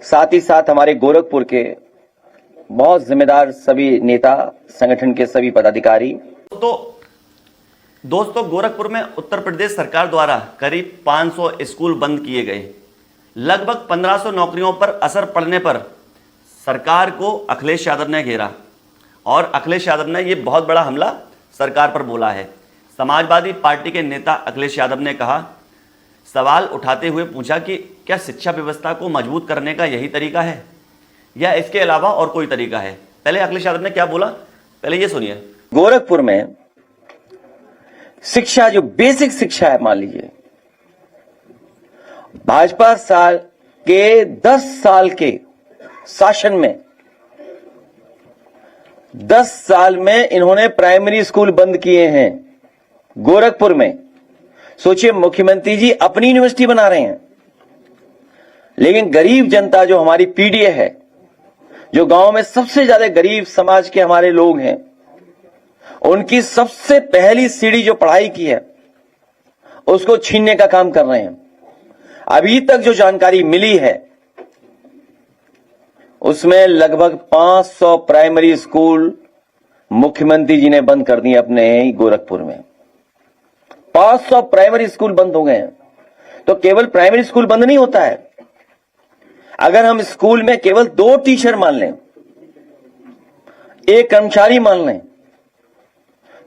साथ ही साथ हमारे गोरखपुर के बहुत जिम्मेदार सभी नेता, संगठन के सभी पदाधिकारी। दोस्तों गोरखपुर में उत्तर प्रदेश सरकार द्वारा करीब 500 स्कूल बंद किए गए। लगभग 1500 नौकरियों पर असर पड़ने पर सरकार को अखिलेश यादव ने घेरा और अखिलेश यादव ने यह बहुत बड़ा हमला सरकार पर बोला है। समाजवादी पार्टी के नेता अखिलेश यादव ने कहा, सवाल उठाते हुए पूछा कि क्या शिक्षा व्यवस्था को मजबूत करने का यही तरीका है या इसके अलावा और कोई तरीका है। पहले अखिलेश यादव ने क्या बोला, पहले ये सुनिए। गोरखपुर में शिक्षा, जो बेसिक शिक्षा है, मान लीजिए भाजपा साल के 10 साल के शासन में 10 साल में इन्होंने प्राइमरी स्कूल बंद किए हैं गोरखपुर में। सोचिए, मुख्यमंत्री जी अपनी यूनिवर्सिटी बना रहे हैं, लेकिन गरीब जनता जो हमारी पीडीए है, जो गांव में सबसे ज्यादा गरीब समाज के हमारे लोग हैं, उनकी सबसे पहली सीढ़ी जो पढ़ाई की है उसको छीनने का काम कर रहे हैं। अभी तक जो जानकारी मिली है उसमें लगभग 500 प्राइमरी स्कूल मुख्यमंत्री जी ने बंद कर दिए अपने गोरखपुर में। 500 प्राइमरी स्कूल बंद हो गए हैं। तो केवल प्राइमरी स्कूल बंद नहीं होता है। अगर हम स्कूल में केवल 2 टीचर मान लें, 1 कर्मचारी मान लें,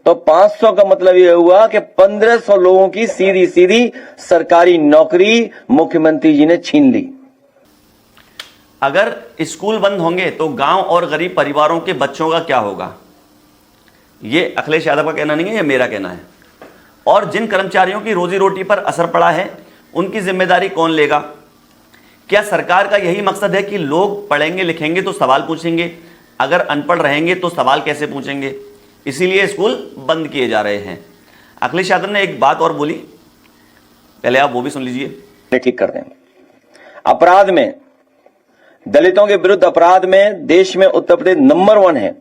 तो 500 का मतलब यह हुआ कि 1500 लोगों की सीधी सीधी सरकारी नौकरी मुख्यमंत्री जी ने छीन ली। अगर स्कूल बंद होंगे तो गांव और गरीब परिवारों के बच्चों का क्या होगा? यह अखिलेश यादव का कहना नहीं है, यह मेरा कहना है। और जिन कर्मचारियों की रोजी रोटी पर असर पड़ा है उनकी जिम्मेदारी कौन लेगा? क्या सरकार का यही मकसद है कि लोग पढ़ेंगे लिखेंगे तो सवाल पूछेंगे, अगर अनपढ़ रहेंगे तो सवाल कैसे पूछेंगे? इसीलिए स्कूल बंद किए जा रहे हैं। अखिलेश यादव ने एक बात और बोली, पहले आप वो भी सुन लीजिए। ठीक कर दें। अपराध में, दलितों के विरुद्ध अपराध में देश में उत्तर प्रदेश नंबर 1 है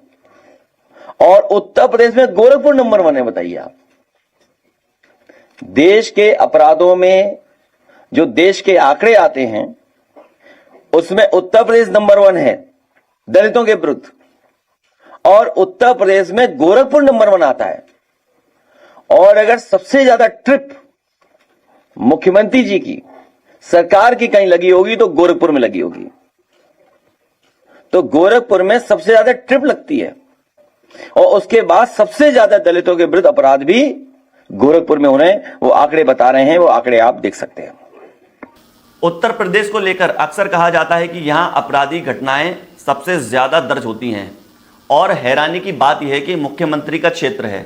और उत्तर प्रदेश में गोरखपुर नंबर 1 है। बताइए आप, देश के अपराधों में जो देश के आंकड़े आते हैं उसमें उत्तर प्रदेश नंबर 1 है दलितों के विरुद्ध, और उत्तर प्रदेश में गोरखपुर नंबर 1 आता है। और अगर सबसे ज्यादा ट्रिप मुख्यमंत्री जी की सरकार की कहीं लगी होगी तो गोरखपुर में लगी होगी। तो गोरखपुर में सबसे ज्यादा ट्रिप लगती है और उसके बाद सबसे ज्यादा दलितों के विरुद्ध अपराध भी गोरखपुर में होने, वो आंकड़े बता रहे हैं, वो आंकड़े आप देख सकते हैं। उत्तर प्रदेश को लेकर अक्सर कहा जाता है कि यहां आपराधिक घटनाएं सबसे ज्यादा दर्ज होती हैं और हैरानी की बात यह है कि मुख्यमंत्री का क्षेत्र है,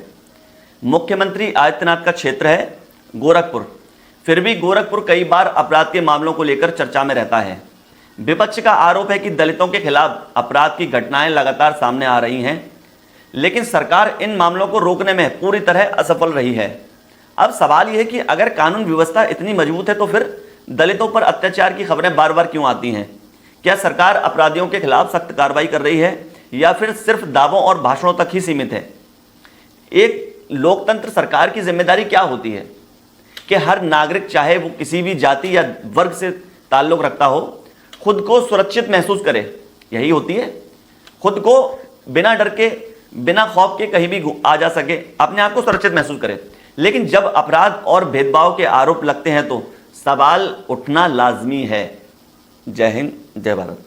मुख्यमंत्री आदित्यनाथ का क्षेत्र है गोरखपुर, फिर भी गोरखपुर कई बार अपराध के मामलों को लेकर चर्चा में रहता है। विपक्ष का आरोप है कि दलितों के खिलाफ अपराध की घटनाएं लगातार सामने आ रही हैं, लेकिन सरकार इन मामलों को रोकने में पूरी तरह असफल रही है। अब सवाल यह है कि अगर कानून व्यवस्था इतनी मजबूत है तो फिर दलितों पर अत्याचार की खबरें बार बार क्यों आती हैं? क्या सरकार अपराधियों के खिलाफ सख्त कार्रवाई कर रही है या फिर सिर्फ दावों और भाषणों तक ही सीमित है? एक लोकतंत्र सरकार की जिम्मेदारी क्या होती है कि हर नागरिक, चाहे वो किसी भी जाति या वर्ग से ताल्लुक रखता हो, खुद को सुरक्षित महसूस करे। यही होती है, खुद को बिना डर के, बिना खौफ के कहीं भी आ जा सके, अपने आप को सुरक्षित महसूस करे। लेकिन जब अपराध और भेदभाव के आरोप लगते हैं तो सवाल उठना लाजमी है। जय हिंद, जय भारत।